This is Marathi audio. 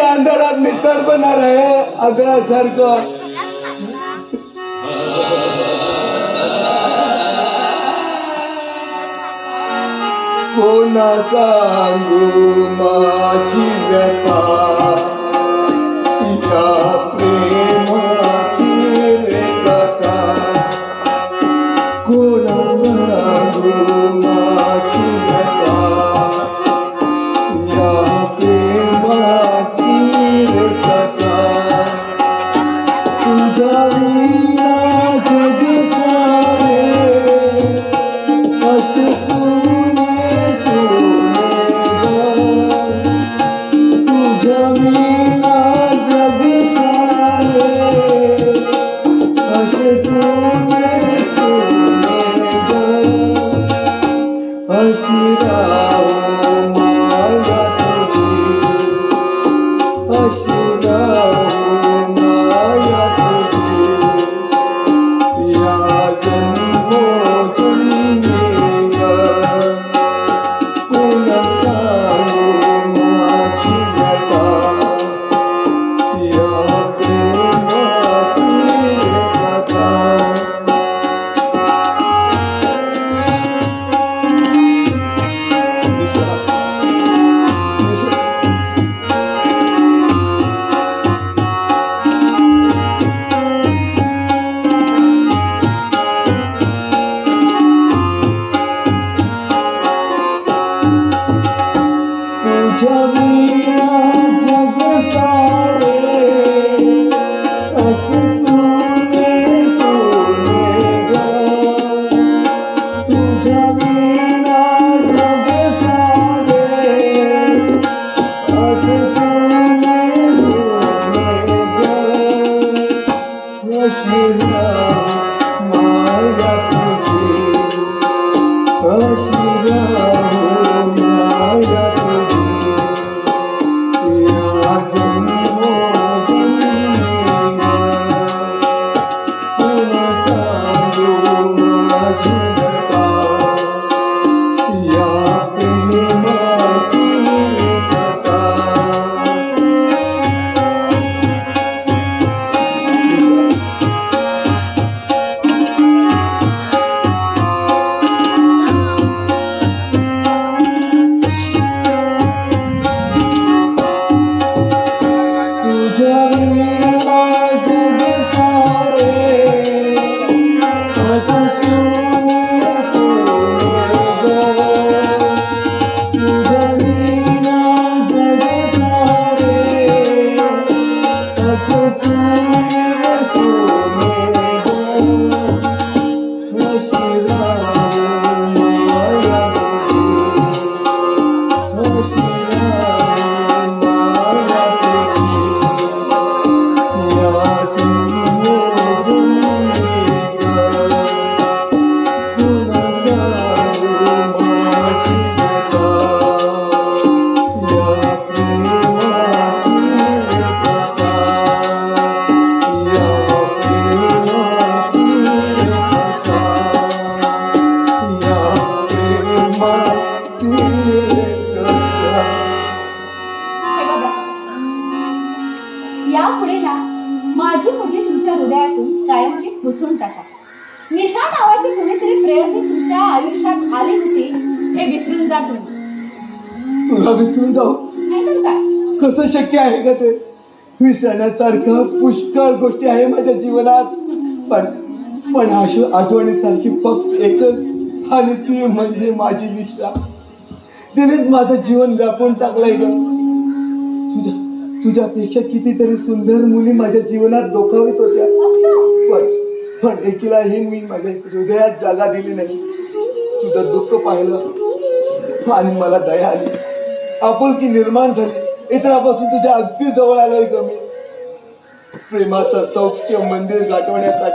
अंधारात मी तडपणार आहे आगळासारखं. कोणा सांगू माझी व्यथा तिच्या प्रेमाची रे कथा. कोणा सांगू माझी व्यथा या प्रेमाची रे कथा. तुझा विना जग सारे असे यापुढे ना माझी मुलगी तुमच्या हृदयातून कायमची पुसून टाका. निशा नावाची कुणीतरी प्रेयसी तुमच्या आयुष्यात आली होती हे विसरून जा तुम्ही. तुला विसरून जाऊ? नाहीतर काय? कसं शक्य आहे का ते? विसरण्यासारखं पुष्कळ गोष्टी आहे माझ्या जीवनात, पण आठवणीसारखी फक्त एकच आणि ती म्हणजे माझी निशा. तिनेच माझं जीवन व्यापून टाकलंय ग. तुझ्यापेक्षा कितीतरी सुंदर मुली माझ्या जीवनात डोकावित होत्या, पण एकीलाही मी माझ्या हृदयात जागा दिली नाही. तुझं दुःख पाहिलं आणि मला दया आली, आपुलकी निर्माण झाली. इतरापासून तुझ्या अगदी जवळ आलोय ग मी. प्रेमाचं सौख्य मंदिर गाठवण्यासाठी